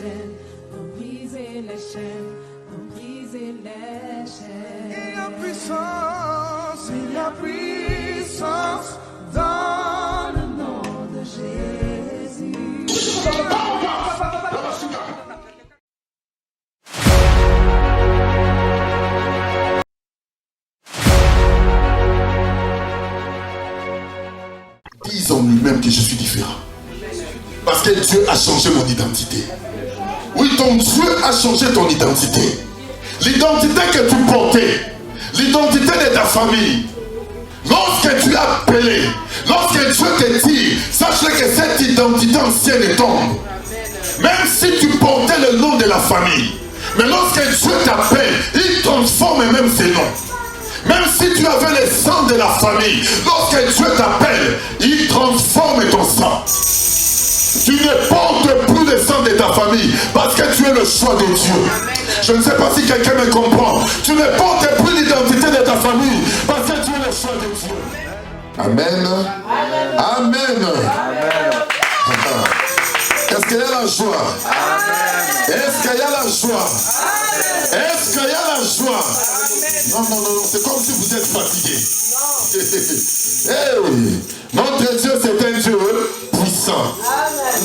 chaînes, pour briser les chaînes, pour briser les chaînes. Il y a puissance dans le nom de Jésus. Dis en lui-même que je suis différent. Parce que Dieu a changé mon identité. Oui, ton Dieu a changé ton identité. L'identité que tu portais, l'identité de ta famille. Lorsque tu es appelé, lorsque Dieu te dit, sache que cette identité ancienne tombe. Même si tu portais le nom de la famille, mais lorsque Dieu t'appelle, il transforme même ses noms. Même si tu avais le sang de la famille, lorsque Dieu t'appelle, il transforme ton sang. Tu ne portes plus le sang de ta famille parce que tu es le choix de Dieu. Je ne sais pas si quelqu'un me comprend. Tu ne portes plus l'identité de ta famille parce que tu es le choix de Dieu. Amen. Amen. Est-ce qu'il y a la joie? Est-ce qu'il y a la joie? Est-ce qu'il y a la joie? Non, c'est comme si vous êtes fatigué. Hey, notre Dieu, c'est un Dieu puissant.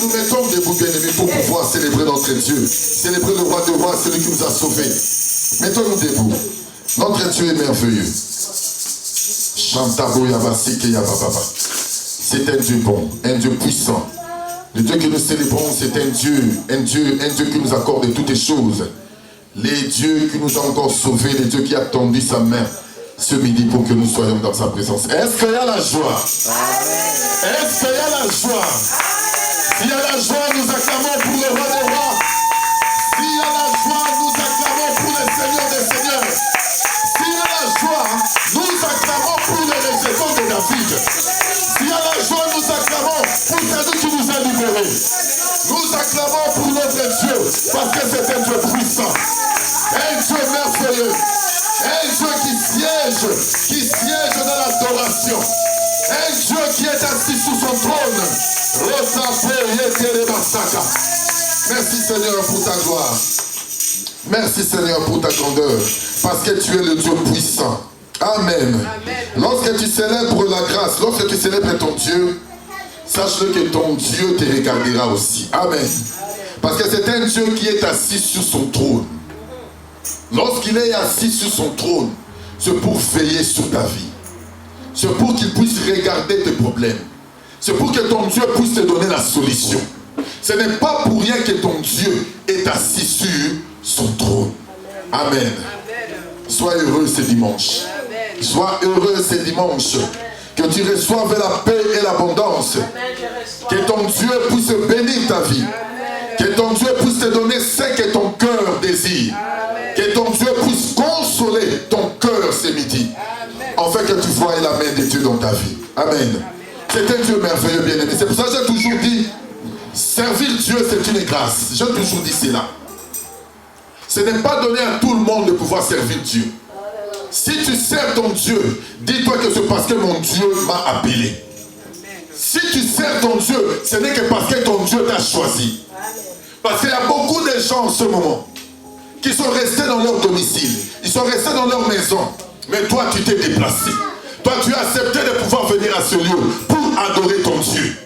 Nous nous mettons debout, bien-aimés, pour pouvoir célébrer notre Dieu. Célébrer le roi de rois, celui qui nous a sauvés. Mettons-nous debout. Notre Dieu est merveilleux. C'est un Dieu bon, un Dieu puissant. Le Dieu que nous célébrons, c'est un Dieu qui nous accorde toutes les choses. Les dieux qui nous ont encore sauvés, les dieux qui a tendu sa main ce midi pour que nous soyons dans sa présence. Est-ce qu'il y a la joie? Est-ce qu'il y a la joie? S'il y a la joie, nous acclamons pour le roi des rois. S'il y a la joie, nous acclamons pour le Seigneur des seigneurs. S'il y a la joie, nous acclamons pour le réservoir de David. S'il y a la joie, nous acclamons pour celui qui nous a libérés. Nous acclamons pour notre Dieu parce que c'est un Dieu puissant. Un Dieu merveilleux. Un Dieu qui siège dans l'adoration. Un Dieu qui est assis sous son trône. Merci Seigneur pour ta gloire. Merci Seigneur pour ta grandeur. Parce que tu es le Dieu puissant. Amen. Lorsque tu célèbres la grâce, lorsque tu célèbres ton Dieu, sache-le que ton Dieu te regardera aussi. Amen. Parce que c'est un Dieu qui est assis sur son trône. Lorsqu'il est assis sur son trône, c'est pour veiller sur ta vie. C'est pour qu'il puisse regarder tes problèmes. C'est pour que ton Dieu puisse te donner la solution. Ce n'est pas pour rien que ton Dieu est assis sur son trône. Amen. Sois heureux ce dimanche. Sois heureux ce dimanche. Que tu reçoives la paix et l'abondance. Que ton Dieu puisse bénir ta vie. Que ton Dieu puisse te donner ce que ton cœur désire. Que ton Dieu puisse consoler ton cœur ce midi. Afin que tu voies la main de Dieu dans ta vie. Amen. C'est un Dieu merveilleux, bien-aimé. C'est pour ça que j'ai toujours dit, servir Dieu, c'est une grâce. J'ai toujours dit cela. Ce n'est pas donné à tout le monde de pouvoir servir Dieu. Si tu sers ton Dieu, dis-toi que c'est parce que mon Dieu m'a appelé. Si tu sers ton Dieu, ce n'est que parce que ton Dieu t'a choisi. Parce qu'il y a beaucoup de gens en ce moment qui sont restés dans leur domicile. Ils sont restés dans leur maison. Mais toi, tu t'es déplacé. Toi, tu as accepté de pouvoir venir à ce lieu pour adorer ton Dieu.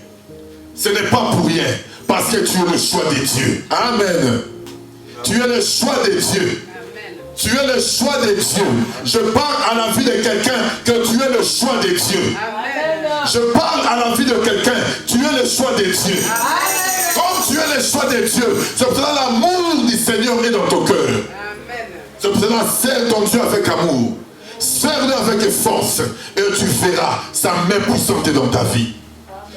Ce n'est pas pour rien. Parce que tu es le choix de Dieu. Amen. Tu es le choix de Dieu. Tu es le choix de Dieu. Je parle à la vie de quelqu'un que tu es le choix de Dieu. Je parle à la vie de quelqu'un. Tu es le choix de Dieu. Comme tu es le choix de Dieu, c'est pour cela l'amour du Seigneur est dans ton cœur. C'est pour cela sers ton Dieu avec amour. Sers-le avec force. Et tu verras sa main puissante dans ta vie.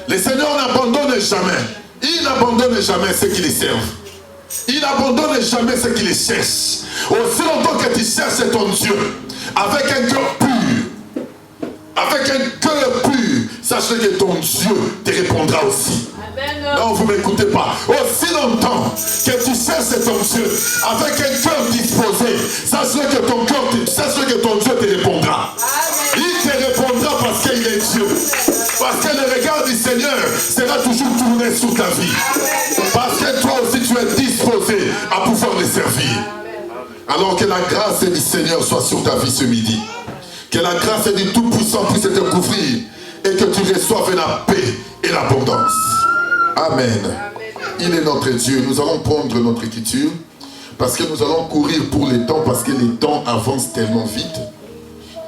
Le Seigneur n'abandonne jamais. Il n'abandonne jamais ceux qui les servent. Il n'abandonne jamais ceux qui les cherchent. Aussi longtemps que tu cherches ton Dieu, avec un cœur pur, sache que ton Dieu te répondra aussi. Non, vous ne m'écoutez pas. Aussi longtemps que tu cherches ton Dieu, avec un cœur disposé, sache que ton Dieu te répondra. Il te répondra parce qu'il est Dieu. Parce que le regard du Seigneur sera toujours tourné sur ta vie. Parce que toi aussi tu es disposé. Alors que la grâce du Seigneur soit sur ta vie ce midi. Que la grâce du Tout-Puissant puisse te couvrir et que tu reçoives la paix et l'abondance. Amen. Il est notre Dieu. Nous allons prendre notre écriture parce que nous allons courir pour les temps, parce que les temps avancent tellement vite.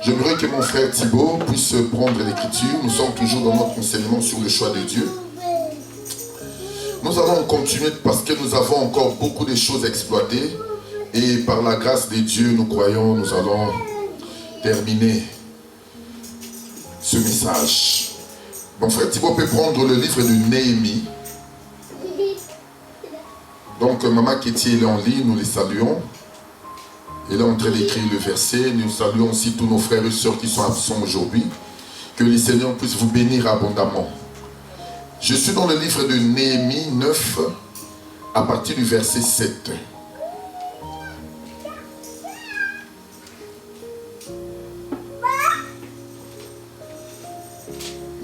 J'aimerais que mon frère Thibaut puisse prendre l'écriture. Nous sommes toujours dans notre enseignement sur le choix de Dieu. Nous allons continuer parce que nous avons encore beaucoup de choses à exploiter. Et par la grâce de Dieu, nous croyons, nous allons terminer ce message. Mon frère Thibaut peut prendre le livre de Néhémie. Donc, Maman Kéti est en ligne, nous les saluons. Elle est en train d'écrire le verset. Nous saluons aussi tous nos frères et sœurs qui sont absents aujourd'hui. Que le Seigneur puisse vous bénir abondamment. Je suis dans le livre de Néhémie 9, à partir du verset 7.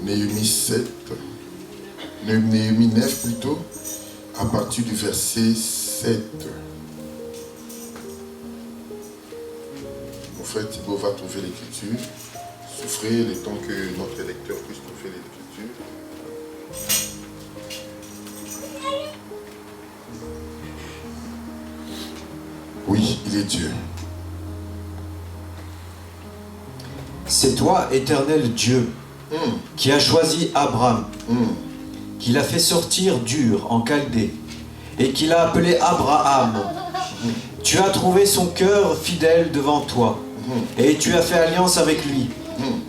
Néhémie 7, Néhémie 9 plutôt, à partir du verset 7. Mon frère Thibaut va trouver l'écriture. Souffrez le temps que notre lecteur puisse trouver l'écriture. Oui, il est Dieu. C'est toi, éternel Dieu, qui a choisi Abraham, qui l'a fait sortir d'Ur en Chaldée, et qui l'a appelé Abraham. Tu as trouvé son cœur fidèle devant toi, et tu as fait alliance avec lui.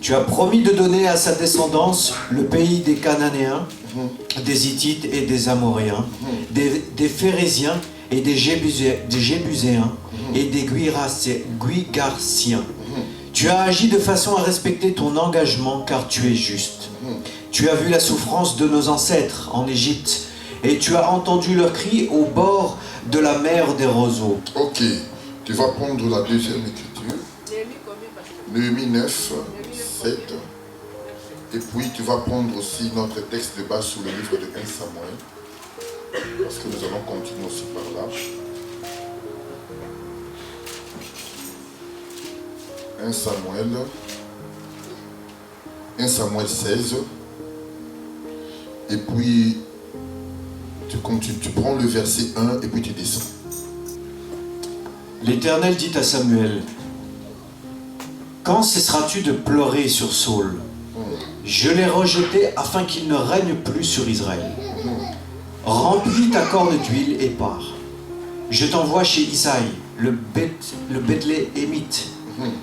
Tu as promis de donner à sa descendance le pays des Cananéens, des Hittites et des Amoréens, des Phérésiens et des Jébuséens et des Guigarciens. Tu as agi de façon à respecter ton engagement car tu es juste. Tu as vu la souffrance de nos ancêtres en Égypte et tu as entendu leurs cris au bord de la mer des roseaux. Ok, tu vas prendre la deuxième écriture. Néhémie 9, 7. Et puis tu vas prendre aussi notre texte de base sur le livre de 1 Samuel. Parce que nous allons continuer aussi par là. 1 Samuel 16. Et puis tu continues, tu prends le verset 1 et puis tu descends. L'Éternel dit à Samuel: quand cesseras-tu de pleurer sur Saul? Je l'ai rejeté afin qu'il ne règne plus sur Israël. Remplis ta corne d'huile et pars. Je t'envoie chez Isaïe, le Bethléemite,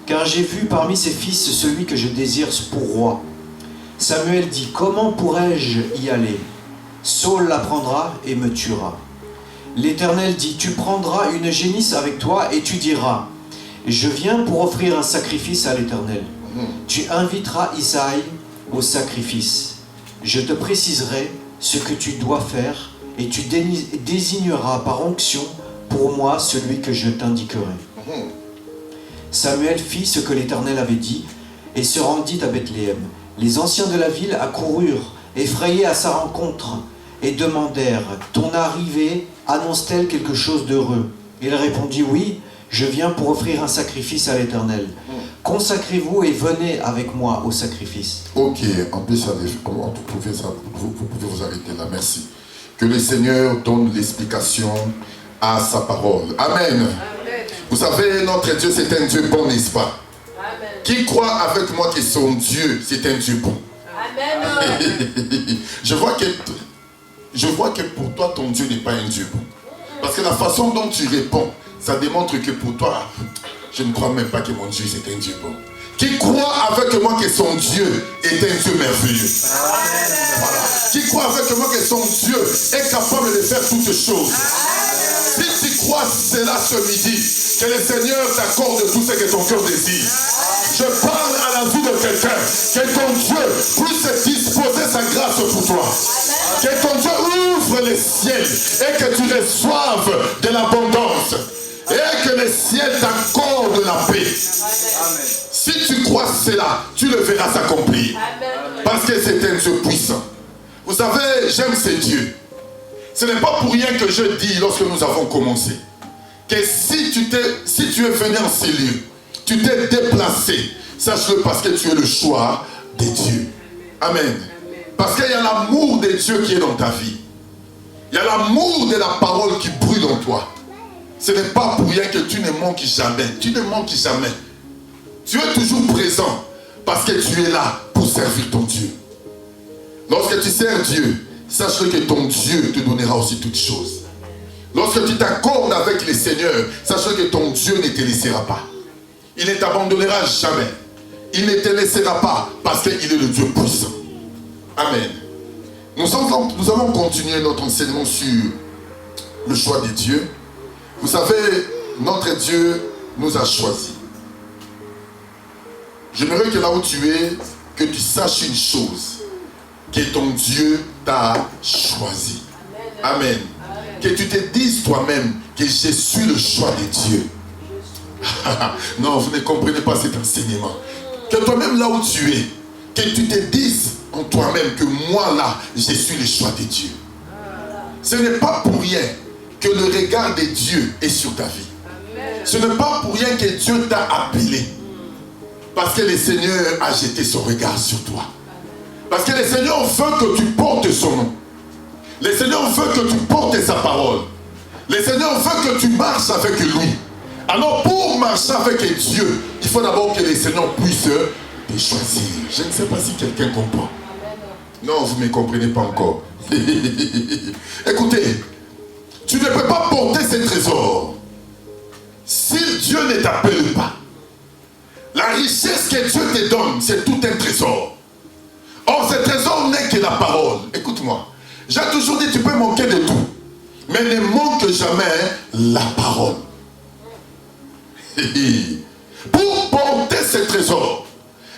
car j'ai vu parmi ses fils celui que je désire pour roi. Samuel dit: comment pourrais-je y aller? Saul l'apprendra et me tuera. L'Éternel dit: tu prendras une génisse avec toi et tu diras: je viens pour offrir un sacrifice à l'Éternel. Tu inviteras Isaïe au sacrifice. Je te préciserai ce que tu dois faire et tu désigneras par onction pour moi celui que je t'indiquerai. Samuel fit ce que l'Éternel avait dit et se rendit à Bethléem. Les anciens de la ville accoururent, effrayés à sa rencontre, et demandèrent: ton arrivée annonce-t-elle quelque chose d'heureux? Il répondit: oui, je viens pour offrir un sacrifice à l'Éternel. Consacrez-vous et venez avec moi au sacrifice. Ok, en plus, vous pouvez vous arrêter là, merci. Que le Seigneur donne l'explication à sa parole. Amen. Amen. Vous savez, notre Dieu, c'est un Dieu bon, n'est-ce pas? Amen. Qui croit avec moi que son Dieu, c'est un Dieu bon? Amen. Je vois que pour toi, ton Dieu n'est pas un Dieu bon. Parce que la façon dont tu réponds, ça démontre que pour toi, je ne crois même pas que mon Dieu, c'est un Dieu bon. Qui croit avec moi que son Dieu est un Dieu merveilleux. Amen. Voilà. Qui croit avec moi que son Dieu est capable de faire toutes choses. Amen. Si tu crois cela ce midi, que le Seigneur t'accorde tout ce que ton cœur désire. Je parle à la vie de quelqu'un, que ton Dieu puisse disposer sa grâce pour toi. Amen. Que ton Dieu ouvre les ciels et que tu reçoives de l'abondance. Et que le ciel t'accorde la paix. Amen. Si tu crois cela, tu le verras s'accomplir. Parce que c'est un Dieu puissant. Vous savez, j'aime ces dieux. Ce n'est pas pour rien que je dis lorsque nous avons commencé que si tu es venu en ces lieux, tu t'es déplacé, sache-le parce que tu es le choix de Dieu. Amen. Parce qu'il y a l'amour de Dieu qui est dans ta vie. Il y a l'amour de la parole qui brûle en toi. Ce n'est pas pour rien que tu ne manques jamais. Tu ne manques jamais. Tu es toujours présent parce que tu es là pour servir ton Dieu. Lorsque tu sers Dieu, sache-le que ton Dieu te donnera aussi toutes choses. Lorsque tu t'accordes avec le Seigneur, sache-le que ton Dieu ne te laissera pas. Il ne t'abandonnera jamais. Il ne te laissera pas parce qu'il est le Dieu puissant. Amen. Nous allons continuer notre enseignement sur le choix de Dieu. Vous savez, notre Dieu nous a choisis. J'aimerais que là où tu es, que tu saches une chose, que ton Dieu t'a choisi. Amen. Que tu te dises toi-même que je suis le choix de Dieu. Non, vous ne comprenez pas cet enseignement. Que toi-même là où tu es, que tu te dises en toi-même que moi là, je suis le choix de Dieu. Ce n'est pas pour rien que le regard de Dieu est sur ta vie. Ce n'est pas pour rien que Dieu t'a appelé. Parce que le Seigneur a jeté son regard sur toi. Parce que le Seigneur veut que tu portes son nom. Le Seigneur veut que tu portes sa parole. Le Seigneur veut que tu marches avec lui. Alors pour marcher avec Dieu, il faut d'abord que le Seigneur puisse te choisir. Je ne sais pas si quelqu'un comprend. Non, vous ne me comprenez pas encore. Écoutez, tu ne peux pas porter ces trésors si Dieu ne t'appelle pas. La richesse que Dieu te donne, c'est tout un trésor. Or, ce trésor n'est que la parole. Écoute-moi. J'ai toujours dit, tu peux manquer de tout. Mais ne manque jamais la parole. Pour porter ce trésor,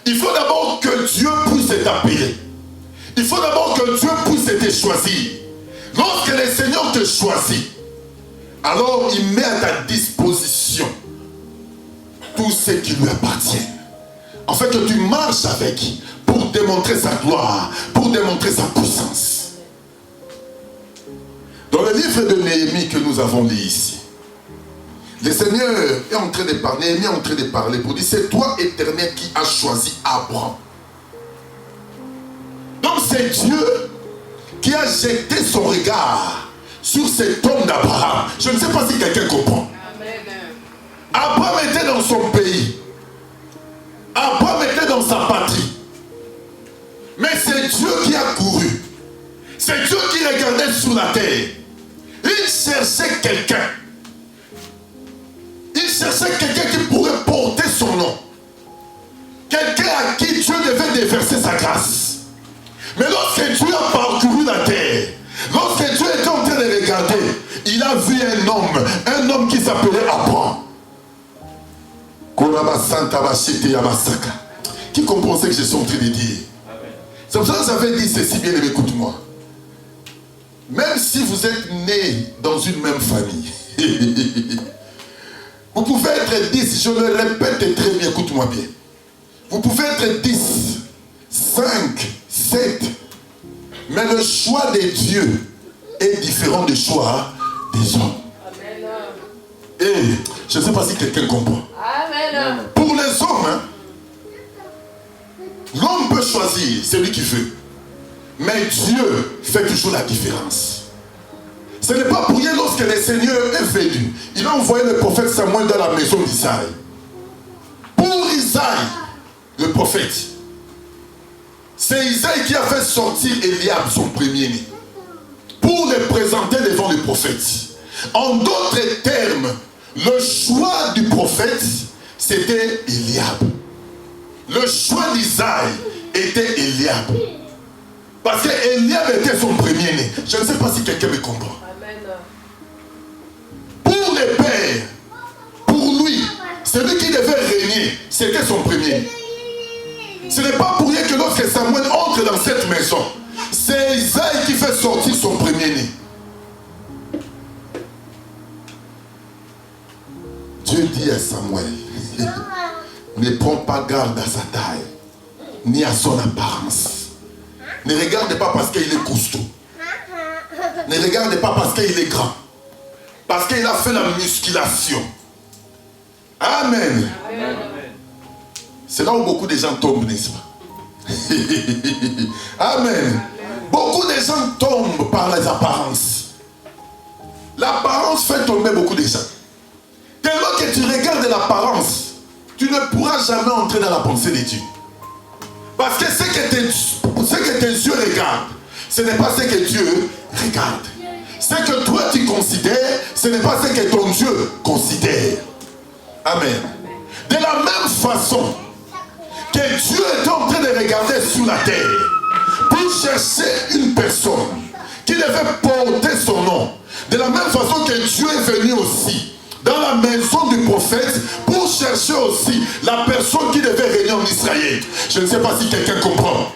il faut d'abord que Dieu puisse t'appeler. Il faut d'abord que Dieu puisse te choisir. Lorsque le Seigneur te choisit, alors il met à ta disposition tout ce qui lui appartient. En fait, que tu marches avec pour démontrer sa gloire, pour démontrer sa puissance. Dans le livre de Néhémie que nous avons lu ici, le Seigneur est en train de parler, Néhémie est en train de parler pour dire, c'est toi, Éternel, qui as choisi Abraham. Donc c'est Dieu qui a jeté son regard sur cet homme d'Abraham. Je ne sais pas si quelqu'un comprend. Abraham était dans son pays. Abraham était dans sa patrie. Mais c'est Dieu qui a couru. C'est Dieu qui regardait sur la terre. Il cherchait quelqu'un. Il cherchait quelqu'un qui pourrait porter son nom. Quelqu'un à qui Dieu devait déverser sa grâce. Mais lorsque Dieu a parcouru la terre, lorsque Dieu était en train de regarder, il a vu un homme qui s'appelait Abraham. Qui comprend ce que je suis en train de dire? C'est pour ça que j'avais dit ceci, bien aimé, écoute-moi. Même si vous êtes né dans une même famille, vous pouvez être 10, je le répète très bien, écoute-moi bien. Vous pouvez être 10, 5, 7, mais le choix de Dieu est différent du choix des hommes. Et je ne sais pas si quelqu'un comprend. Amen. Pour les hommes, hein, l'homme peut choisir celui qu'il veut. Mais Dieu fait toujours la différence. Ce n'est pas pour rien lorsque le Seigneur est venu. Il a envoyé le prophète Samuel dans la maison d'Isaïe. Pour Isaïe, le prophète, c'est Isaïe qui a fait sortir Eliab, son premier-né, pour le présenter devant le prophète. En d'autres termes, le choix du prophète, c'était Eliab. Le choix d'Isaïe était Eliab. Parce que Eliab était son premier-né. Je ne sais pas si quelqu'un me comprend. Amen. Pour le père, pour lui, celui qui devait régner, c'était son premier-né. Ce n'est pas pour rien que lorsque Samuel entre dans cette maison, c'est Isaïe qui fait sortir son premier-né. Dieu dit à Samuel, ne prends pas garde à sa taille, ni à son apparence. Ne regarde pas parce qu'il est costaud. Ne regarde pas parce qu'il est grand. Parce qu'il a fait la musculation. Amen. Amen. C'est là où beaucoup de gens tombent, n'est-ce pas? Amen. Beaucoup de gens tombent par les apparences. L'apparence fait tomber beaucoup de gens. Tellement que tu regardes l'apparence, tu ne pourras jamais entrer dans la pensée de Dieu. Parce que ce que tes yeux regardent, ce n'est pas ce que Dieu regarde. Ce que toi tu considères, ce n'est pas ce que ton Dieu considère. Amen. De la même façon que Dieu est en train de regarder sur la terre pour chercher une personne qui devait porter son nom. De la même façon que Dieu est venu aussi dans la maison du prophète pour chercher aussi la personne qui devait régner en Israël. Je ne sais pas si quelqu'un comprend.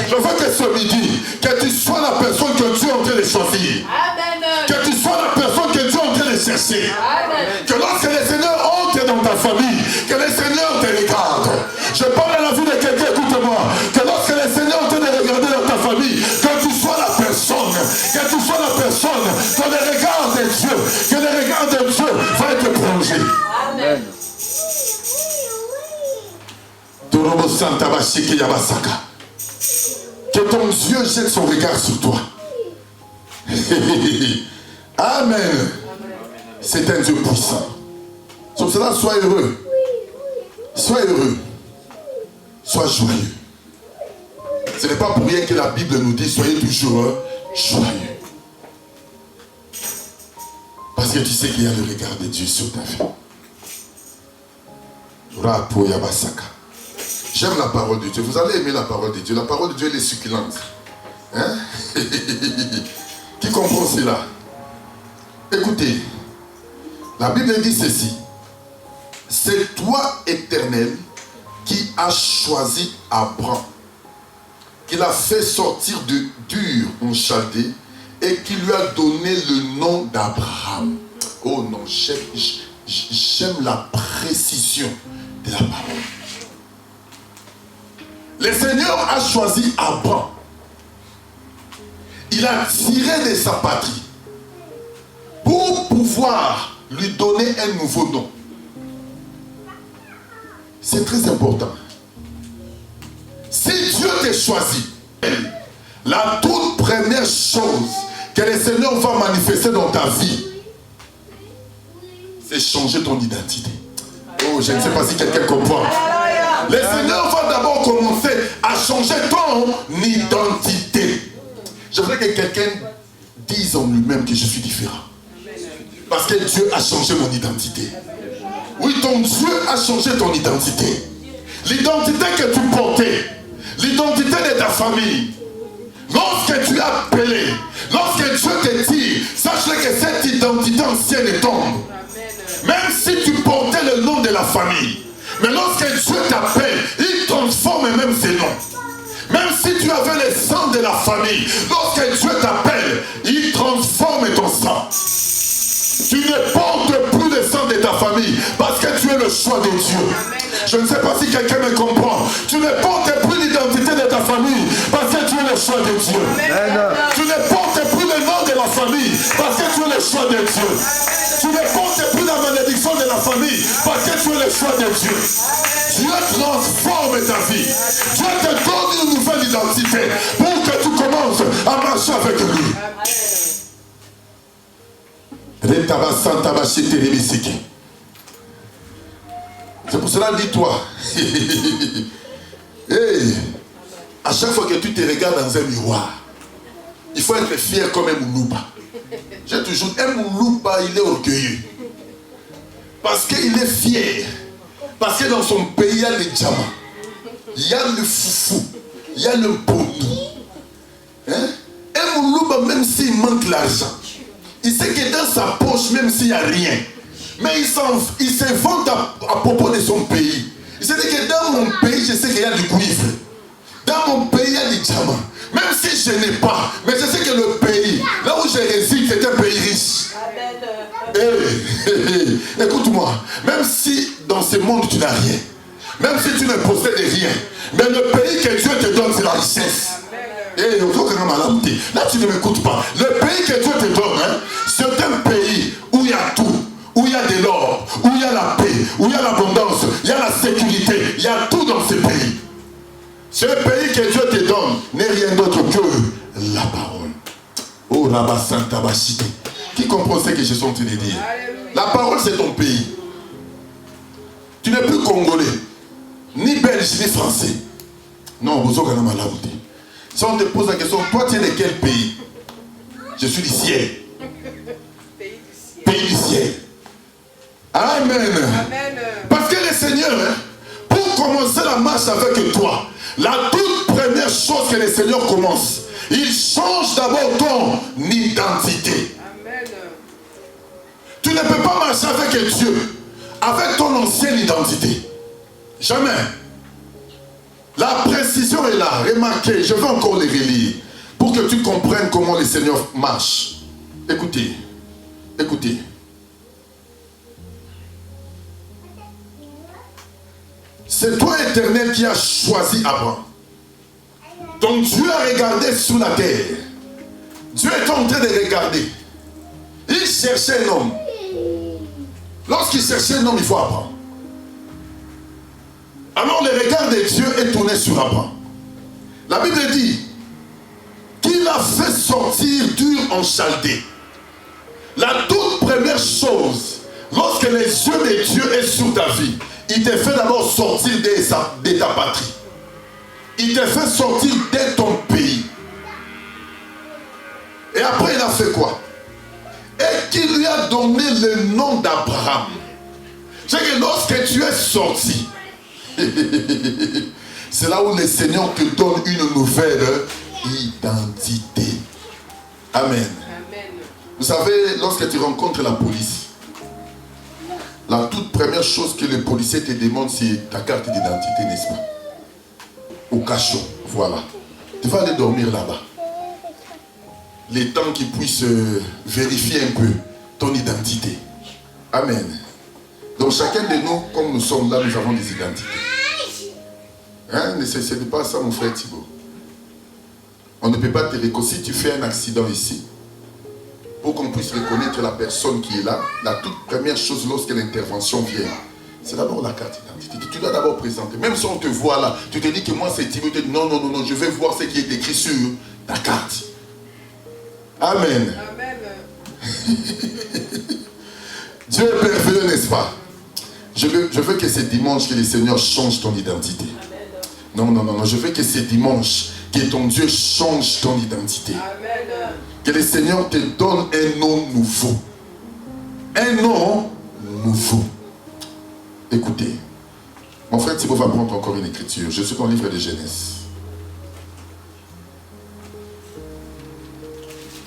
Je veux que ce midi, que tu sois la personne que Dieu est en train de choisir. Amen. Que tu sois la personne que Dieu est en train de chercher. Amen. Que lorsque le Seigneur entre dans ta famille, que le Seigneur te regarde. Je parle à la vie de quelqu'un, écoute-moi. Que lorsque le Seigneur est en train de regarder dans ta famille, que tu sois la personne, que tu sois la personne, que le regard de Dieu, que le regard de Dieu va être plongé. Amen. Torobo Santa Bashiki Yabasaka. Que ton Dieu jette son regard sur toi. Amen. C'est un Dieu puissant. Sur cela, sois heureux. Sois heureux. Sois joyeux. Ce n'est pas pour rien que la Bible nous dit soyez toujours joyeux. Parce que tu sais qu'il y a le regard de Dieu sur ta vie. Rapo Yabasaka. J'aime la parole de Dieu. Vous allez aimer la parole de Dieu. La parole de Dieu, elle est succulente. Hein? Qui comprend cela? Écoutez, la Bible dit ceci. C'est toi, Éternel, qui as choisi Abraham, qui l'a fait sortir de Dur en Chaldée et qui lui a donné le nom d'Abraham. Oh non, j'aime la précision de la parole. Le Seigneur a choisi Abraham. Il a tiré de sa patrie pour pouvoir lui donner un nouveau nom. C'est très important. Si Dieu t'a choisi, la toute première chose que le Seigneur va manifester dans ta vie, c'est changer ton identité. Oh, je ne sais pas si quelqu'un comprend. Le Seigneur va d'abord commencer à changer ton identité. Je voudrais que quelqu'un dise en lui-même que je suis différent. Parce que Dieu a changé mon identité. Oui, ton Dieu a changé ton identité. L'identité que tu portais, l'identité de ta famille. Lorsque tu es appelé, lorsque Dieu te dit, sache que cette identité ancienne tombe. Même si tu portais le nom de la famille, mais lorsque Dieu t'appelle, il transforme même ses noms. Même si tu avais le sang de la famille, lorsque Dieu t'appelle, il transforme ton sang. Tu ne portes plus le sang de ta famille parce que tu es le choix de Dieu. Je ne sais pas si quelqu'un me comprend. Tu ne portes plus l'identité de ta famille parce que tu es le choix de Dieu. Tu ne portes plus le nom de la famille parce que tu es le choix de Dieu. Tu ne portes plus la malédiction de la famille parce que tu es le choix de Dieu. Dieu transforme ta vie. Dieu te donne une nouvelle identité pour que tu commences à marcher avec lui. C'est pour cela, dis-toi, hey, à chaque fois que tu te regardes dans un miroir, il faut être fier comme un Moulouba. J'ai toujours un Moulouba, il est orgueilleux. Parce qu'il est fier. Parce que dans son pays, il y a le diamant, il y a le foufou, il y a le bonou. Hein? Un Moulouba, même s'il manque l'argent, il sait que dans sa poche, même s'il n'y a rien, mais il se vante à propos de son pays. Il se dit que dans mon pays, je sais qu'il y a du cuivre. Dans mon pays, il y a du diamant. Même si je n'ai pas, mais je sais que le pays, là où je réside, c'est un pays riche. Écoute-moi, même si dans ce monde tu n'as rien, même si tu ne possèdes rien, mais le pays que Dieu te donne, c'est la richesse. Là tu ne m'écoutes pas. Le pays que Dieu te donne, hein, c'est un pays où il y a Ce pays que Dieu te donne n'est rien d'autre que la parole. Oh, là-bas, Santa Bachite. Qui comprend ce que je suis en train de dire? La parole, c'est ton pays. Tu n'es plus congolais, ni belge, ni français. Non, vous avez mal. Si on te pose la question, toi, tu es de quel pays? Je suis du ciel. Pays du ciel. Amen. Amen. Parce que le Seigneur, pour commencer la marche avec toi, la toute première chose que le Seigneur commence, il change d'abord ton identité. Amen. Tu ne peux pas marcher avec Dieu avec ton ancienne identité. Jamais. La précision est là. Remarquez, je vais encore les relire pour que tu comprennes comment le Seigneur marche. Écoutez. Écoutez. C'est toi, Éternel, qui as choisi Abraham. Donc Dieu a regardé sous la terre. Dieu est en train de regarder. Il cherchait un homme. Lorsqu'il cherchait un homme, il faut Abraham. Alors le regard de Dieu est tourné sur Abraham. La Bible dit qu'il a fait sortir d'Ur en Chaldée. La toute première chose, lorsque les yeux de Dieu sont sur ta vie, il te fait d'abord sortir de ta patrie. Il te fait sortir de ton pays. Et après, il a fait quoi? Et qu'il lui a donné le nom d'Abraham. C'est que lorsque tu es sorti, c'est là où le Seigneur te donne une nouvelle identité. Amen. Amen. Vous savez, lorsque tu rencontres la police, la toute première chose que le policier te demande, c'est ta carte d'identité, n'est-ce pas? Au cachot, voilà. Tu vas aller dormir là-bas. Les temps qu'ils puissent vérifier un peu ton identité. Amen. Donc chacun de nous, comme nous sommes là, nous avons des identités. Hein? Ne cessez pas ça, mon frère Thibault. On ne peut pas te reconnaître. Si tu fais un accident ici, pour qu'on puisse reconnaître la personne qui est là, la toute première chose lorsque l'intervention vient, c'est d'abord la carte d'identité. Tu dois d'abord présenter. Même si on te voit là, tu te dis que moi c'est Thibault, tu te dis non, non, non, non, je vais voir ce qui est écrit sur ta carte. Amen. Amen. Dieu est merveilleux, n'est-ce pas? Je veux que ce dimanche, que le Seigneur change ton identité. Non, non, non, non. Je veux que ce dimanche, que ton Dieu change ton identité. Amen. Que le Seigneur te donne un nom nouveau. Un nom nouveau. Écoutez, mon frère Thibault va prendre encore une écriture. Je suis dans le livre de Genèse.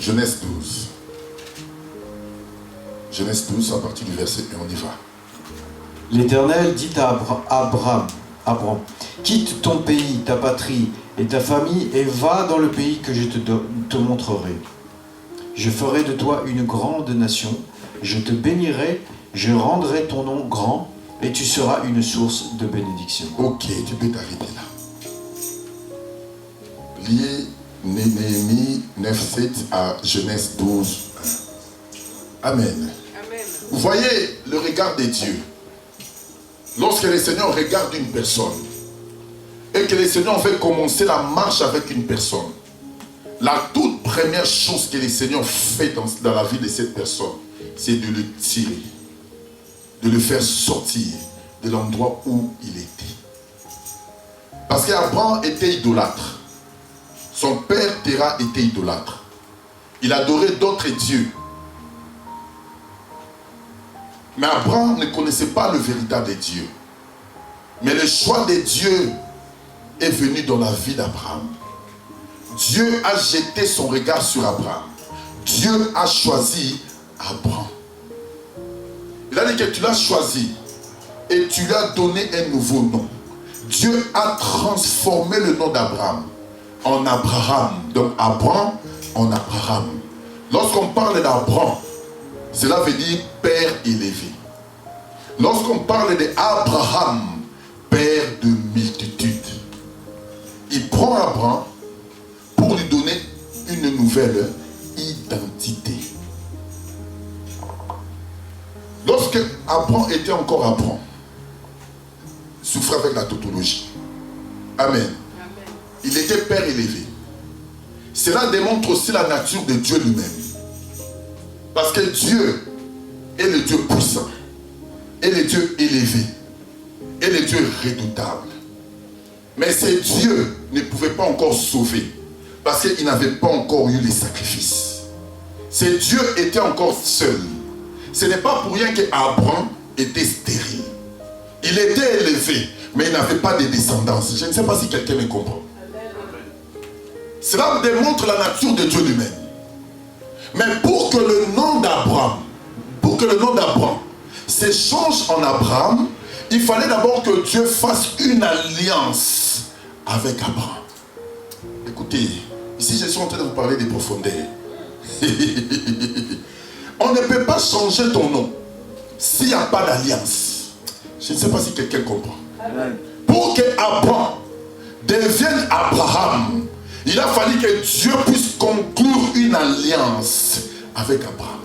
Genèse 12. Genèse 12, à partir du verset 1, on y va. L'Éternel dit à Abraham, quitte ton pays, ta patrie et ta famille et va dans le pays que je te montrerai. Je ferai de toi une grande nation, je te bénirai, je rendrai ton nom grand et tu seras une source de bénédiction. Ok, tu peux t'arrêter là. Lié Néhémie 9:7 à Genèse 12. Amen. Amen. Vous voyez le regard de Dieu. Lorsque le Seigneur regarde une personne et que le Seigneur veut commencer la marche avec une personne, la toute première chose que le Seigneur fait dans la vie de cette personne, c'est de le tirer, de le faire sortir de l'endroit où il était. Parce qu'Abraham était idolâtre. Son père Terah était idolâtre. Il adorait d'autres dieux. Mais Abraham ne connaissait pas le véritable Dieu. Mais le choix de Dieu est venu dans la vie d'Abraham. Dieu a jeté son regard sur Abraham. Dieu a choisi Abraham. Il a dit que tu l'as choisi et tu lui as donné un nouveau nom. Dieu a transformé le nom d'Abraham en Abraham. Donc Abraham en Abraham. Lorsqu'on parle d'Abraham, cela veut dire père élevé. Lorsqu'on parle d'Abraham, père de multitudes, il prend Abraham pour lui donner une nouvelle identité. Lorsque Abraham était encore Abraham, souffrait avec la tautologie. Amen. Amen. Il était père élevé. Cela démontre aussi la nature de Dieu lui-même. Parce que Dieu est le Dieu puissant, est le Dieu élevé, est le Dieu redoutable. Mais ce Dieu ne pouvait pas encore sauver parce qu'il n'avait pas encore eu les sacrifices. Ce Dieu était encore seul. Ce n'est pas pour rien qu'Abraham était stérile. Il était élevé, mais il n'avait pas de descendance. Je ne sais pas si quelqu'un me comprend. Cela démontre la nature de Dieu lui-même. Mais pour que le nom d'Abraham, se change en Abraham, il fallait d'abord que Dieu fasse une alliance avec Abraham. Écoutez, ici je suis en train de vous parler des profondeurs. On ne peut pas changer ton nom s'il n'y a pas d'alliance. Je ne sais pas si quelqu'un comprend. Pour que Abraham devienne Abraham, il a fallu que Dieu puisse conclure une alliance avec Abraham.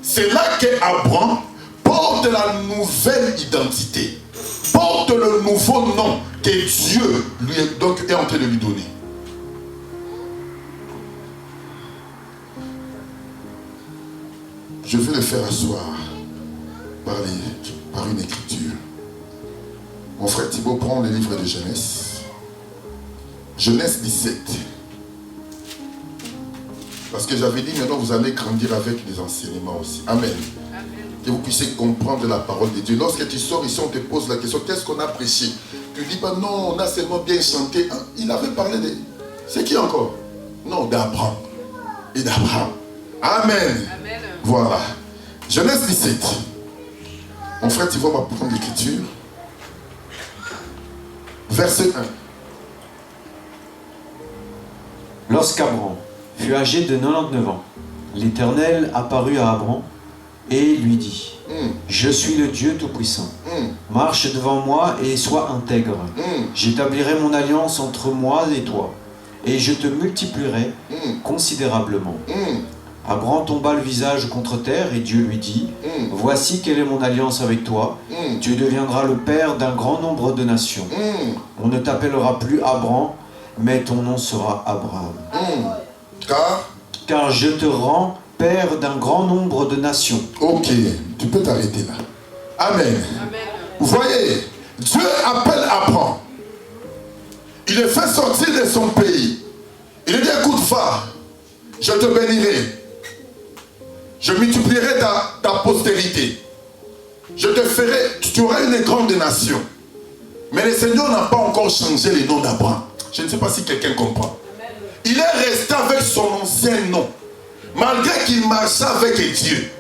C'est là qu'Abraham porte la nouvelle identité, porte le nouveau nom que Dieu lui est en train de lui donner. Je vais le faire asseoir par une écriture. Mon frère Thibaut prend le livre de Genèse. Genèse 17. Parce que j'avais dit, maintenant vous allez grandir avec les enseignements aussi. Amen. Que vous puissiez comprendre la parole de Dieu. Lorsque tu sors ici, on te pose la question, qu'est-ce qu'on a prêché? Tu dis, bah non, on a seulement bien chanté. Il avait parlé de... C'est qui encore? Non, d'Abraham. Et d'Abraham. Amen. Amen. Voilà. Genèse 17. Mon frère Thibaut va prendre l'écriture. Verset 1. Lorsqu'Abraham fut âgé de 99 ans, l'Éternel apparut à Abraham et lui dit, je suis le Dieu Tout-Puissant. Marche devant moi et sois intègre. J'établirai mon alliance entre moi et toi, et je te multiplierai considérablement. Abraham tomba le visage contre terre et Dieu lui dit, voici quelle est mon alliance avec toi. Tu deviendras le père d'un grand nombre de nations. On ne t'appellera plus Abraham, mais ton nom sera Abraham. Car je te rends père d'un grand nombre de nations. Ok, tu peux t'arrêter là. Amen. Amen. Vous voyez, Dieu appelle Abraham. Il le fait sortir de son pays. Il lui dit, écoute, va, je te bénirai. Je multiplierai ta postérité. Je te ferai, tu auras une grande nation. Mais le Seigneur n'a pas encore changé le nom d'Abraham. Je ne sais pas si quelqu'un comprend. Il est resté avec son ancien nom. Malgré qu'il marchait avec Dieu.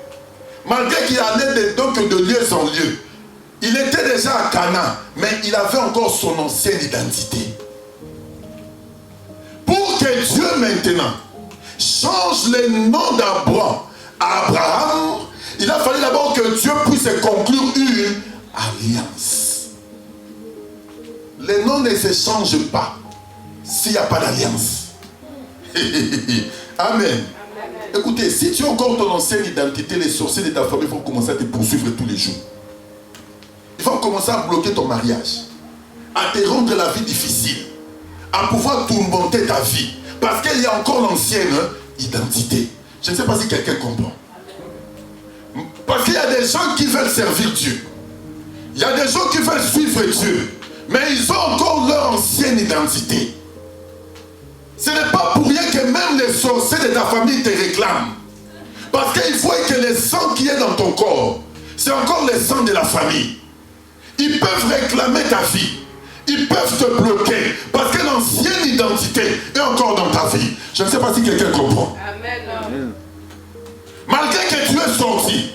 Malgré qu'il allait donc de lieu en lieu. Il était déjà à Canaan. Mais il avait encore son ancienne identité. Pour que Dieu maintenant change le nom d'Abraham à Abraham, il a fallu d'abord que Dieu puisse conclure une alliance. Les noms ne se changent pas s'il n'y a pas d'alliance. Amen. Écoutez, si tu as encore ton ancienne identité, les sorciers de ta famille vont commencer à te poursuivre tous les jours. Ils vont commencer à bloquer ton mariage, à te rendre la vie difficile, à pouvoir tourmenter ta vie, parce qu'il y a encore l'ancienne identité. Je ne sais pas si quelqu'un comprend. Parce qu'il y a des gens qui veulent servir Dieu. Il y a des gens qui veulent suivre Dieu. Mais ils ont encore leur ancienne identité. Ce n'est pas pour rien que même les sorciers de ta famille te réclament. Parce qu'il faut que le sang qui est dans ton corps, c'est encore le sang de la famille. Ils peuvent réclamer ta vie. Ils peuvent te bloquer. Parce que l'ancienne identité est encore dans ta vie. Je ne sais pas si quelqu'un comprend. Amen. Malgré que tu es sorti,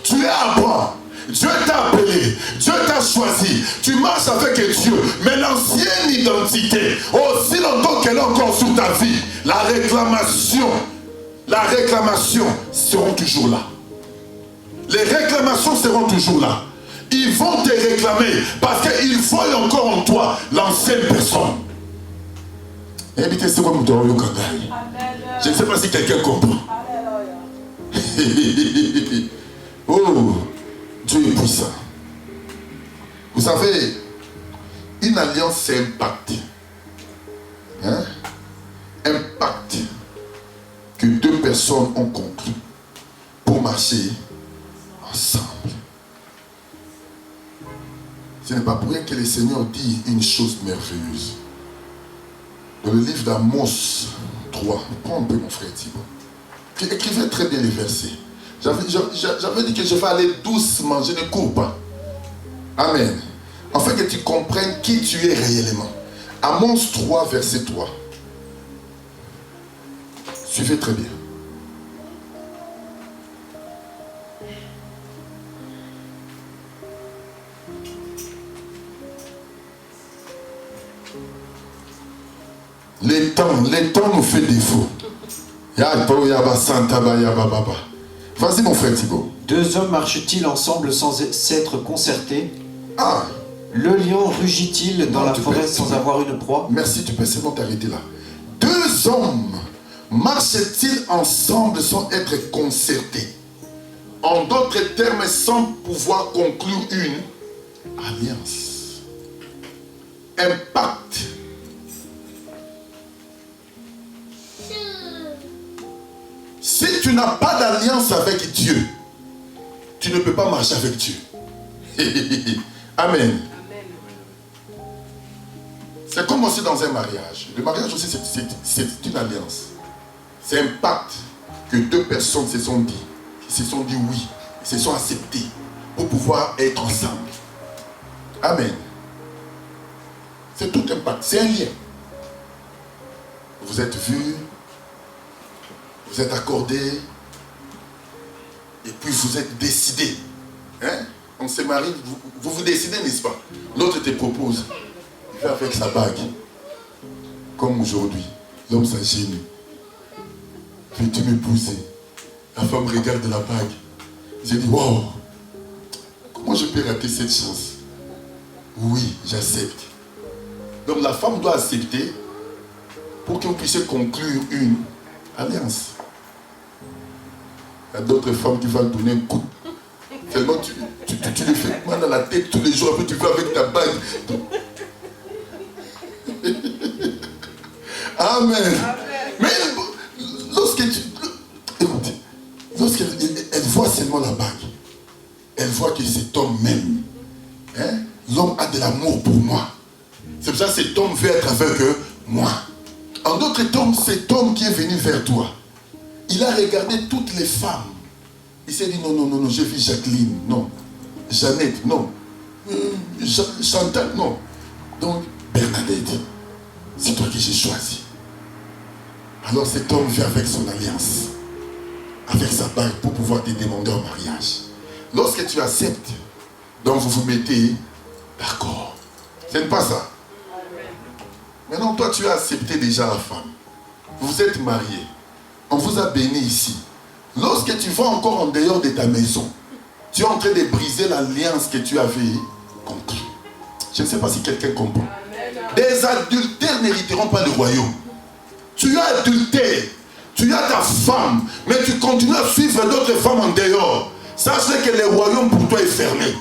tu es à bord. Dieu t'a appelé, Dieu t'a choisi, tu marches avec Dieu, mais l'ancienne identité, aussi longtemps qu'elle est encore sur ta vie, la réclamation seront toujours là. Les réclamations seront toujours là. Ils vont te réclamer parce qu'ils voient encore en toi l'ancienne personne. Je ne sais pas si quelqu'un comprend. Oh, Dieu est puissant. Vous savez, Une alliance, c'est un pacte. Hein? Un pacte que deux personnes ont conclu pour marcher ensemble. Ce n'est pas pour rien que le Seigneur dit une chose merveilleuse. Dans le livre d'Amos 3, prends un peu mon frère Thibaut. Écrivez très bien les versets. J'avais dit que je vais aller doucement, je ne cours pas. Amen. Afin que tu comprennes qui tu es réellement. Amos 3, verset 3. Suivez très bien. Les temps nous fait défaut. Vas-y mon frère Thibaut. Deux hommes marchent-ils ensemble sans s'être concertés? Ah. Le lion rugit-il dans la forêt sans avoir une proie? Merci, tu peux seulement t'arrêter là. Deux hommes marchent-ils ensemble sans être concertés? En d'autres termes, sans pouvoir conclure une alliance. Un pacte. Si tu n'as pas d'alliance avec Dieu, tu ne peux pas marcher avec Dieu. Amen. C'est comme aussi dans un mariage. Le mariage aussi, c'est une alliance. C'est un pacte que deux personnes se sont dit oui, se sont acceptés pour pouvoir être ensemble. Amen. C'est tout un pacte, c'est un lien. Vous êtes vus, vous êtes accordés, et puis vous êtes décidés. Hein? On se marie, vous décidez, n'est-ce pas? L'autre te propose. Il fait avec sa bague. Comme aujourd'hui. L'homme s'agit. Veux-tu m'épouser? La femme regarde la bague. J'ai dit, wow, comment je peux rater cette chance? Oui, j'accepte. Donc la femme doit accepter pour que vous puissiez conclure une alliance. Il y a d'autres femmes qui vont donner un coup. Tellement tu lui fais mal à la tête tous les jours, après tu vas avec ta bague. Amen. Mais lorsqu'elle voit seulement la bague, elle voit que cet homme m'aime. Hein? L'homme a de l'amour pour moi. C'est pour ça que cet homme veut être avec moi. En d'autres termes, cet homme qui est venu vers toi, il a regardé toutes les femmes. Il s'est dit non, j'ai vu Jacqueline, non. Jeannette, non. Chantal, non. Donc, Bernadette, c'est toi que j'ai choisi. Alors cet homme vient avec son alliance, avec sa bague pour pouvoir te demander en mariage. Lorsque tu acceptes, donc vous vous mettez d'accord. Ce n'est pas ça. Maintenant, toi, tu as accepté déjà la femme. Vous êtes mariés. On vous a béni ici. Lorsque tu vas encore en dehors de ta maison, tu es en train de briser l'alliance que tu avais conclue. Je ne sais pas si quelqu'un comprend. Des adultères n'hériteront pas le royaume. Tu as adultère, tu as ta femme, mais tu continues à suivre d'autres femmes en dehors. Sache que le royaume pour toi est fermé.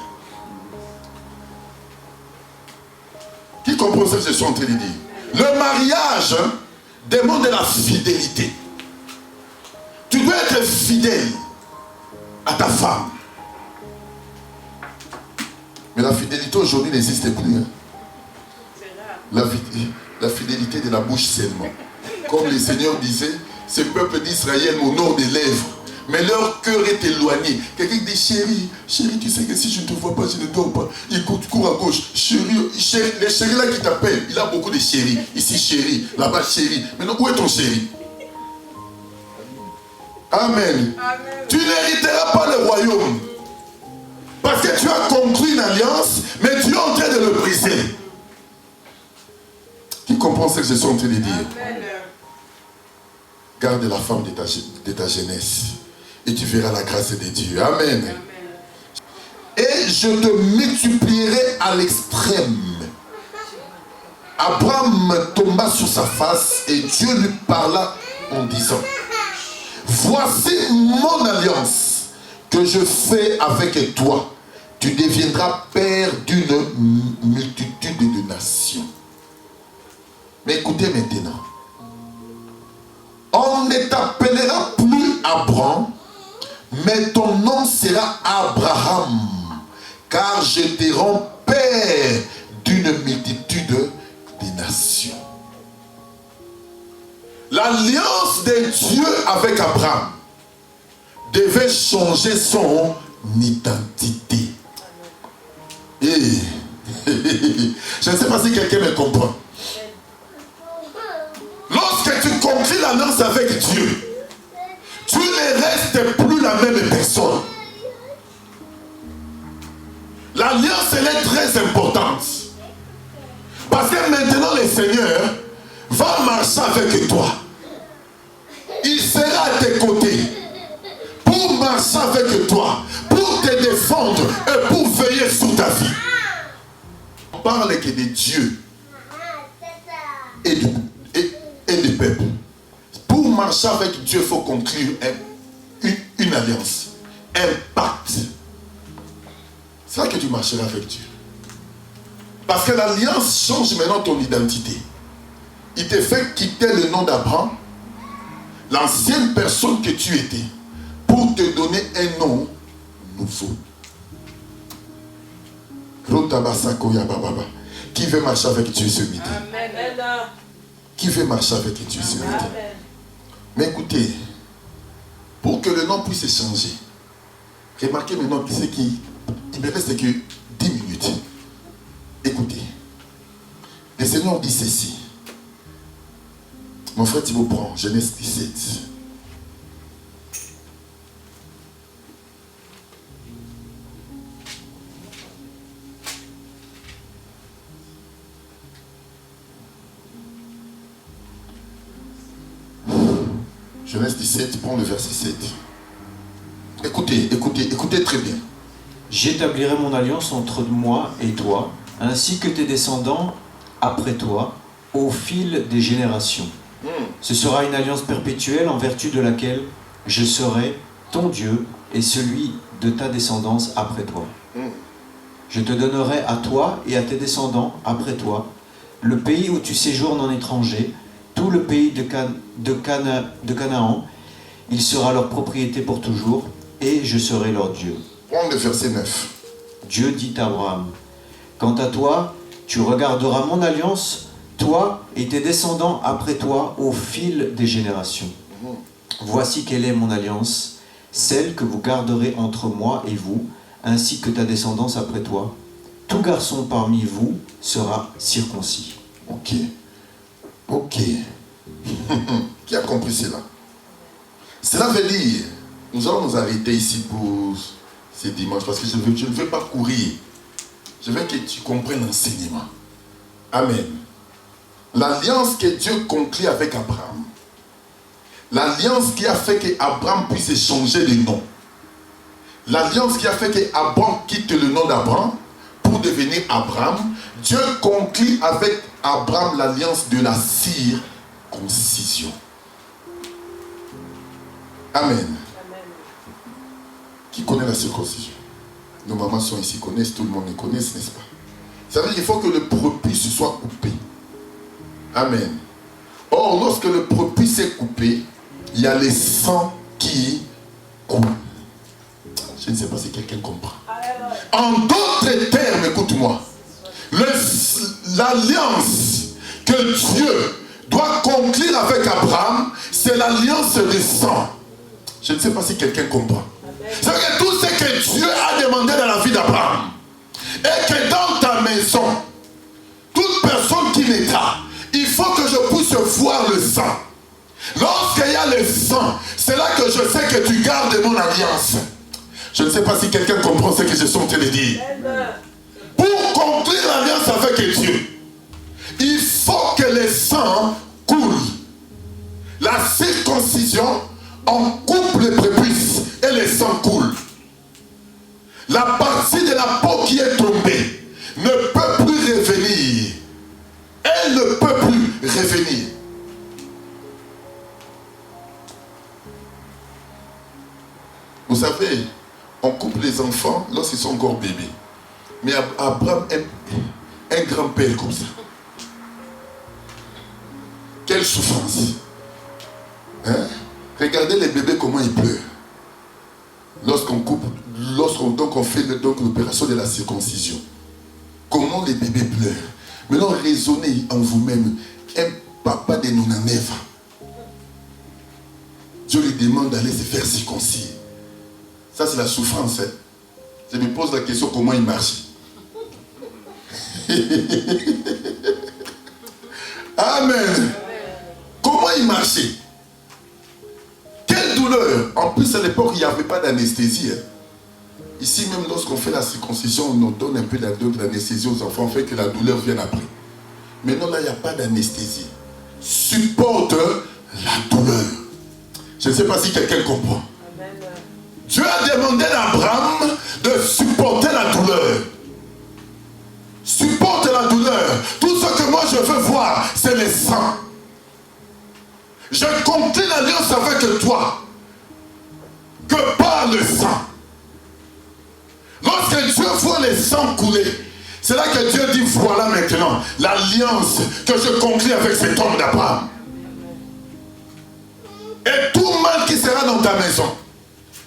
Qui comprend ce que je suis en train de dire? Le mariage demande de la fidélité. Tu dois être fidèle à ta femme. Mais la fidélité aujourd'hui n'existe plus. Hein? La fidélité de la bouche seulement. Comme le Seigneur disait, ce peuple d'Israël m'honore des lèvres, mais leur cœur est éloigné. Quelqu'un dit, chérie, tu sais que si je ne te vois pas, je ne dors pas. Il court à gauche. Chérie, les chéris là qui t'appellent, il a beaucoup de chéris. Ici chérie, là-bas chérie. Maintenant, où est ton chéri? Amen. Amen. Tu n'hériteras pas le royaume. Parce que tu as conclu une alliance, mais tu es en train de le briser. Qui comprend ce que je suis en train de dire? Amen. Garde la femme de ta jeunesse et tu verras la grâce de Dieu. Amen. Amen. Et je te multiplierai à l'extrême. Abraham tomba sur sa face et Dieu lui parla en disant, voici mon alliance que je fais avec toi tu deviendras père d'une multitude de nations. Mais écoutez maintenant. On ne t'appellera plus Abraham, mais ton nom sera Abraham, car je te rends père d'une multitude de nations. L'alliance de Dieu avec Abraham devait changer son identité. Et je ne sais pas si quelqu'un me comprend. Lorsque tu conclus l'alliance avec Dieu, tu ne restes plus la même personne. L'alliance, elle est très importante. Parce que maintenant le Seigneur va marcher avec toi. Il sera à tes côtés pour marcher avec toi, pour te défendre et pour veiller sur ta vie. On parle que de Dieu et du peuple. Pour marcher avec Dieu, il faut conclure une alliance, un pacte. C'est là que tu marcheras avec Dieu. Parce que l'alliance change maintenant ton identité. Il te fait quitter le nom d'Abraham, l'ancienne personne que tu étais, pour te donner un nom nouveau. Qui veut marcher avec Dieu ce midi? Amen. Qui veut marcher avec Dieu ce midi? Amen. Mais écoutez, pour que le nom puisse changer, remarquez maintenant ce qui me reste que 10 minutes. Écoutez, le Seigneur dit ceci. Mon frère Thibaut prend Genèse 17. Genèse 17, prends le verset 7. Écoutez très bien. J'établirai mon alliance entre moi et toi, ainsi que tes descendants après toi, au fil des générations. Ce sera une alliance perpétuelle en vertu de laquelle je serai ton Dieu et celui de ta descendance après toi. Je te donnerai à toi et à tes descendants après toi le pays où tu séjournes en étranger, tout le pays de Canaan. Il sera leur propriété pour toujours, et je serai leur Dieu. Prends le verset 9. Dieu dit à Abraham, quant à toi, tu regarderas mon alliance, toi et tes descendants après toi, au fil des générations. Voici quelle est mon alliance, celle que vous garderez entre moi et vous, ainsi que ta descendance après toi. Tout garçon parmi vous sera circoncis. Ok. Qui a compris cela? Cela veut dire, nous allons nous arrêter ici pour ce dimanche, parce que je ne veux pas courir. Je veux que tu comprennes l'enseignement. Amen. L'alliance que Dieu conclut avec Abraham, l'alliance qui a fait qu'Abraham puisse changer de nom, l'alliance qui a fait qu'Abraham quitte le nom d'Abraham pour devenir Abraham, Dieu conclut avec Abraham l'alliance de la circoncision. Amen. Qui connaît la circoncision? Nos mamans sont ici, connaissent, tout le monde les connaît, n'est-ce pas? Ça veut dire qu'il faut que le prépuce soit coupé. Amen. Or, lorsque le prépuce est coupé, il y a le sang qui coule. Je ne sais pas si quelqu'un comprend. En d'autres termes, écoute-moi, l'alliance que Dieu doit conclure avec Abraham, c'est l'alliance du sang. Je ne sais pas si quelqu'un comprend. C'est que tout ce que Dieu a demandé dans la vie d'Abraham, et que dans ta maison, toute personne qui naîtra, il faut que je puisse voir le sang. Lorsqu'il y a le sang, c'est là que je sais que tu gardes mon alliance. Je ne sais pas si quelqu'un comprend ce que je suis en train de dire. Pour conclure l'alliance avec Dieu, il faut que le sang coule. La circoncision, on coupe le prépuce et le sang coule. La partie de la peau qui est tombée ne peut plus revenir. Elle ne peut plus revenir. Vous savez, on coupe les enfants lorsqu'ils sont encore bébés. Mais Abraham est un grand-père comme ça. Quelle souffrance. Hein? Regardez les bébés comment ils pleurent. Lorsqu'on coupe, on fait l'opération de la circoncision. Comment les bébés pleurent. Maintenant, raisonnez en vous-même. Un papa de 99 ans. Dieu lui demande d'aller se faire circoncire. Ça, c'est la souffrance. Hein? Je me pose la question, comment il marche. Amen. Comment il marchait? Quelle douleur. En plus, à l'époque, il n'y avait pas d'anesthésie. Hein? Ici, même lorsqu'on fait la circoncision, on nous donne un peu d'anesthésie aux enfants, fait que la douleur vienne après. Maintenant, là, il n'y a pas d'anesthésie. Supporte la douleur. Je ne sais pas si quelqu'un comprend. Dieu a demandé à Abraham de supporter la douleur. Supporte la douleur. Tout ce que moi je veux voir, c'est le sang. Je conclue l'alliance avec toi. Que par le sang. Lorsque Dieu voit le sang couler, c'est là que Dieu dit, voilà maintenant l'alliance que je conclue avec cet homme d'Abraham. Et tout mal qui sera dans ta maison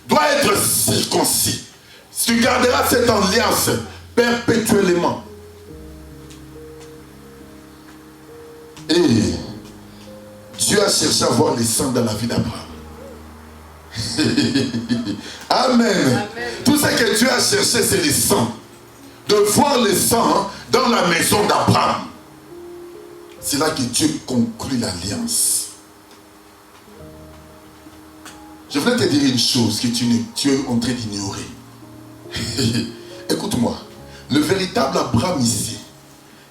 doit être circoncis. Tu garderas cette alliance perpétuellement. Et Dieu a cherché à voir les sangs dans la vie d'Abraham. Amen. Amen. Tout ce que Dieu a cherché, c'est les sangs. De voir les sangs dans la maison d'Abraham. C'est là que Dieu conclut l'alliance. Je voulais te dire une chose que tu es en train d'ignorer. Écoute-moi. Le véritable Abraham ici,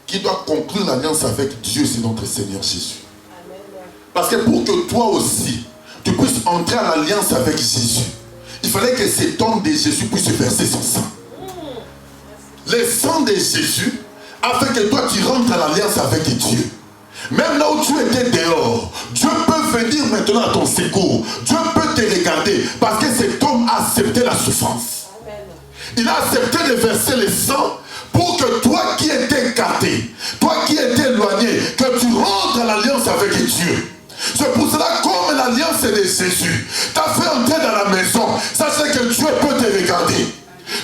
qui doit conclure l'alliance avec Dieu, c'est notre Seigneur Jésus. Parce que pour que toi aussi, tu puisses entrer à l'alliance avec Jésus, il fallait que cet homme de Jésus puisse verser son sang. Le sang de Jésus a fait que toi tu rentres à l'alliance avec Dieu. Même là où tu étais dehors, Dieu peut venir maintenant à ton secours. Dieu peut te regarder parce que cet homme a accepté la souffrance. Il a accepté de verser le sang pour que toi qui étais écarté, toi qui étais éloigné, que tu rentres à l'alliance avec Dieu. C'est pour cela, comme l'alliance est de Jésus, t'as fait entrer dans la maison. Sachez que Dieu peut te regarder.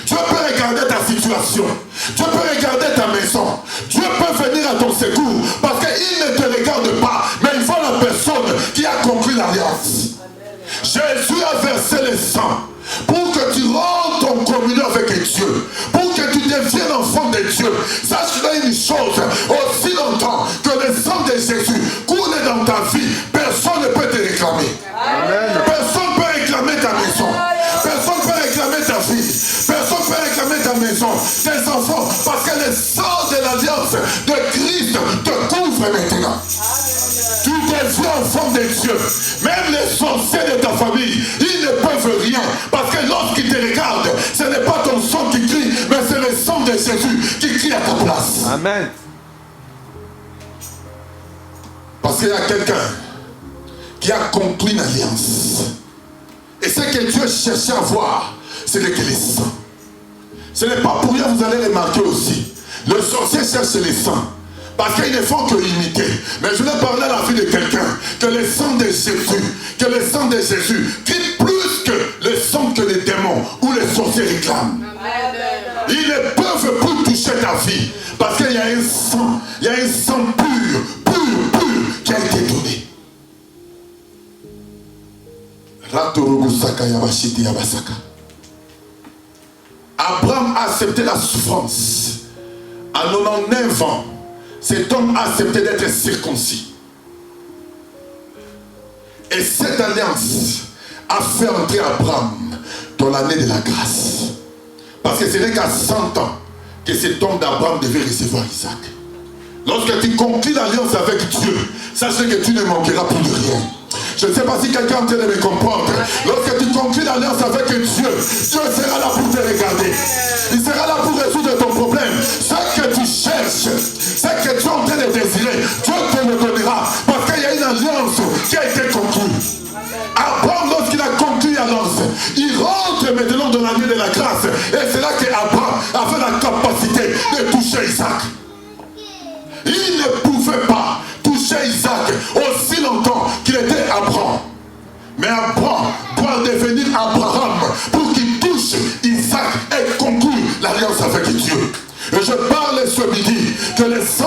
Dieu peut regarder ta situation. Dieu peut regarder ta maison. Dieu peut venir à ton secours. Parce qu'il ne te regarde pas. Mais il voit la personne qui a conclu l'alliance. Jésus a versé le sang pour que tu rentres en communion avec Dieu. Pour que tu deviennes enfant de Dieu. Sache une chose. Aussi longtemps que le sang de Jésus coule dans ta vie, personne ne peut te réclamer. Amen. Personne ne peut réclamer ta maison. Personne ne peut réclamer ta vie. Personne ne peut réclamer ta maison, tes enfants, parce que le sang de l'alliance de Christ te couvre maintenant. Tu deviens enfant de Dieu. Même les sorciers de ta famille, ils ne peuvent rien. Parce que lorsqu'ils te regardent, ce n'est pas ton sang qui crie, mais c'est le sang de Jésus qui crie à ta place. Amen. Parce qu'il y a quelqu'un qui a conclu une alliance. Et ce que Dieu cherchait à voir, c'est le sang. Ce n'est pas pour rien, vous allez remarquer aussi. Le sorcier cherche les sangs. Parce qu'ils ne font que imiter. Mais je voulais parler à la vie de quelqu'un. Que le sang de Jésus crie plus que le sang que les démons ou les sorciers réclament. Ils ne peuvent plus toucher ta vie. Parce qu'il y a un sang pur qui a été donné. Abraham a accepté la souffrance. À 99 ans, cet homme a accepté d'être circoncis. Et cette alliance a fait entrer Abraham dans l'année de la grâce. Parce que ce n'est qu'à 100 ans que cet homme d'Abraham devait recevoir Isaac. Lorsque tu conclus l'alliance avec Dieu, sache que tu ne manqueras plus de rien. Je ne sais pas si quelqu'un est en train de me comprendre. Lorsque tu conclus l'alliance avec Dieu, Dieu sera là pour te regarder. Il sera là pour résoudre ton problème. Ce que tu cherches, ce que tu es en train de désirer, Dieu te le donnera. Parce qu'il y a une alliance qui a été conclue. Abraham, lorsqu'il a conclu l'alliance, il rentre maintenant dans l'année de la grâce.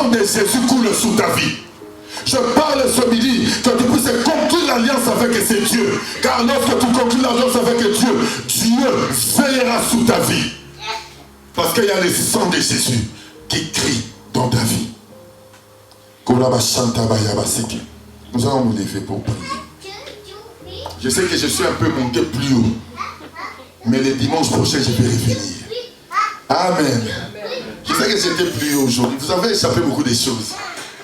sang de Jésus coule sous ta vie. Je parle ce midi que tu puisses conclure l'alliance avec ces dieux. Car lorsque tu conclus l'alliance avec Dieu, Dieu veillera sous ta vie. Parce qu'il y a le sang de Jésus qui crie dans ta vie. Nous allons nous lever pour prier. Je sais que je suis un peu monté plus haut. Mais le dimanche prochain, je vais revenir. Amen. Je sais que j'étais plus haut aujourd'hui. Vous avez échappé beaucoup de choses.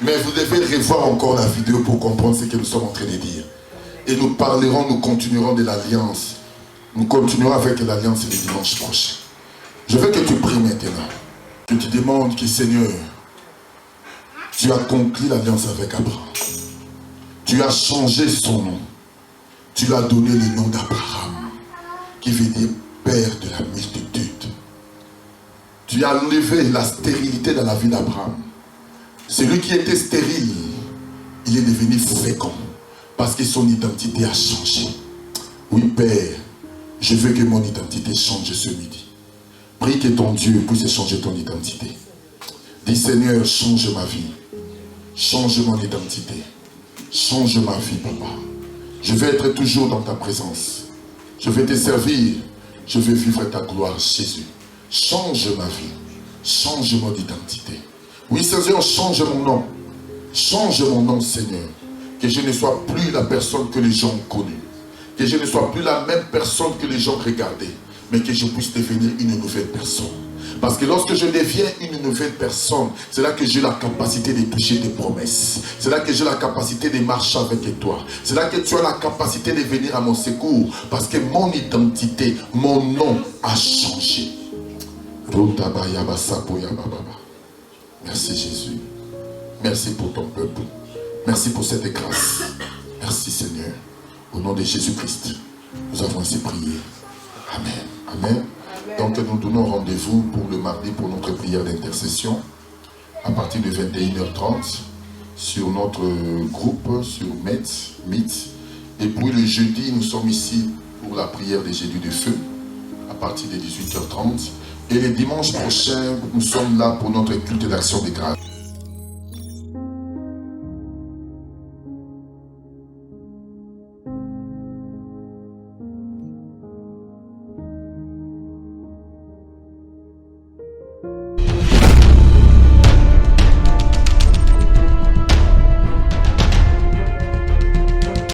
Mais vous devez revoir encore la vidéo pour comprendre ce que nous sommes en train de dire. Et nous parlerons, nous continuerons de l'alliance. Nous continuerons avec l'alliance le dimanche prochain. Je veux que tu pries maintenant. Que tu demandes que Seigneur, tu as conclu l'alliance avec Abraham. Tu as changé son nom. Tu lui as donné le nom d'Abraham, qui veut dire père de la multitude. Tu as enlevé la stérilité dans la vie d'Abraham. Celui qui était stérile, il est devenu fécond, parce que son identité a changé. Oui, Père, je veux que mon identité change ce midi. Prie que ton Dieu puisse changer ton identité. Dis, Seigneur, change ma vie. Change mon identité. Change ma vie, Papa. Je vais être toujours dans ta présence. Je vais te servir. Je vais vivre ta gloire, Jésus. Change ma vie. Change mon identité. Oui, Seigneur, change mon nom. Change mon nom, Seigneur. Que je ne sois plus la personne que les gens ont connue. Que je ne sois plus la même personne que les gens regardaient. Mais que je puisse devenir une nouvelle personne. Parce que lorsque je deviens une nouvelle personne, c'est là que j'ai la capacité de toucher tes promesses. C'est là que j'ai la capacité de marcher avec toi. C'est là que tu as la capacité de venir à mon secours. Parce que mon identité, mon nom a changé. Merci Jésus. Merci pour ton peuple. Merci pour cette grâce. Merci Seigneur. Au nom de Jésus-Christ, nous avons ainsi prié. Amen. Amen. Donc nous donnons rendez-vous pour le mardi pour notre prière d'intercession à partir de 21h30 sur notre groupe, sur Meet. Et puis le jeudi, nous sommes ici pour la prière des Jésus de feu à partir de 18h30. Et le dimanche prochain, nous sommes là pour notre culte d'action de grâce.